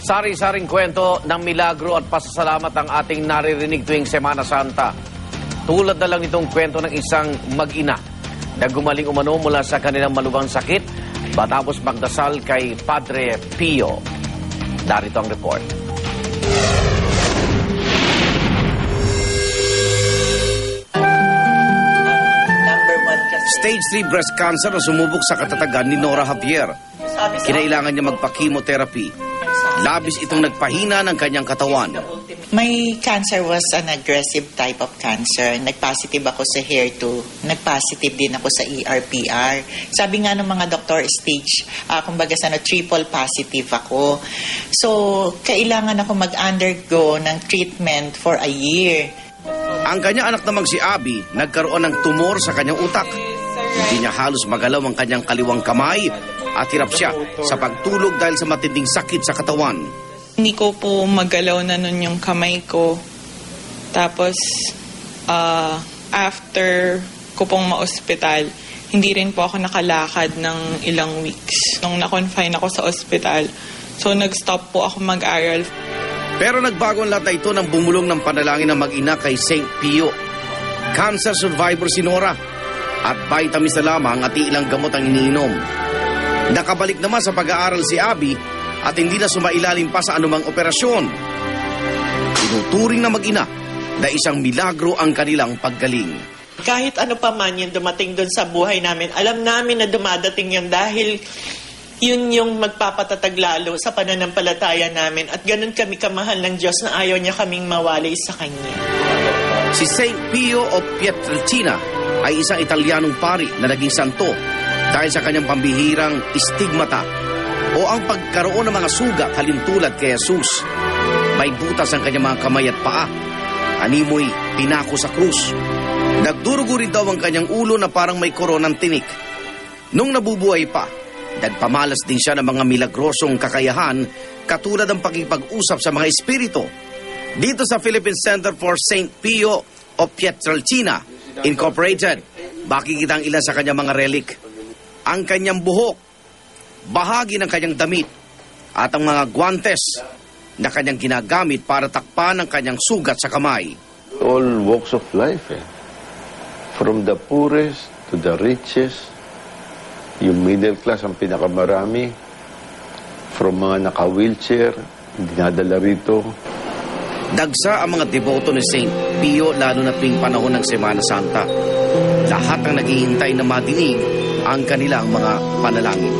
Sari-saring kwento ng milagro at pasasalamat ang ating naririnig tuwing Semana Santa. Tulad na lang nitong kwento ng isang mag-ina na gumaling umano mula sa kanilang malubhang sakit matapos magdasal kay Padre Pio. Narito ang report. Stage 3 breast cancer na sumubok sa katatagan ni Nora Javier. Kinailangan niya magpa-chemotherapy. Labis itong nagpahina ng kanyang katawan. My cancer was an aggressive type of cancer. Nag-positive ako sa HER2. Nag-positive din ako sa ERPR. Sabi nga ng mga doktor, stage, kumbaga triple positive ako. So, kailangan ako mag-undergo ng treatment for a year. Ang kanyang anak namang si Abby, nagkaroon ng tumor sa kanyang utak. Hindi niya halos magalaw ang kanyang kaliwang kamay at hirap siya sa pagtulog dahil sa matinding sakit sa katawan. Hindi ko po magalaw na nun yung kamay ko. Tapos, after ko pong ma-ospital, hindi rin po ako nakalakad ng ilang weeks. Nung na-confine ako sa ospital, so nag-stop po ako mag-aral. Pero nagbago ang lahat na ito nang bumulong ng panalangin ng mag-ina kay St. Pio. Cancer survivor si Nora at vitamins na lamang at ilang gamot ang iniinom. Nakabalik naman sa pag-aaral si Abby at hindi na sumailalim pa sa anumang operasyon. Tinuturing na mag-ina na isang milagro ang kanilang paggaling. Kahit ano pa man yung dumating doon sa buhay namin, alam namin na dumadating yan dahil yun yung magpapatatag lalo sa pananampalataya namin at ganun kami kamahal ng Diyos na ayaw niya kaming mawalay sa Kanya. Si St. Pio of Pietrelcina ay isang Italianong pari na naging santo dahil sa kanyang pambihirang stigmata o ang pagkaroon ng mga sugat halintulad kay Jesus. May butas ang kanyang mga kamay at paa. Animoy pinako sa krus. Nagdurugo rin daw ang kanyang ulo na parang may koronang tinik. Nung nabubuhay pa, nagpamalas din siya ng mga milagrosong kakayahan katulad ng pakipag-usap sa mga espiritu. Dito sa Philippine Center for St. Pio of Pietrelcina Incorporated, makikita ang ilan sa kanyang mga relic. Ang kanyang buhok, bahagi ng kanyang damit, at ang mga guantes na kanyang ginagamit para takpan ang kanyang sugat sa kamay. All walks of life, from the poorest to the richest, yung middle class ang pinakamarami, from mga naka-wheelchair, dinadala rito. Dagsa ang mga deboto ni St. Pio lalo na tuwing panahon ng Semana Santa. Lahat ang naghihintay na madinig ang kanilang mga panalangin.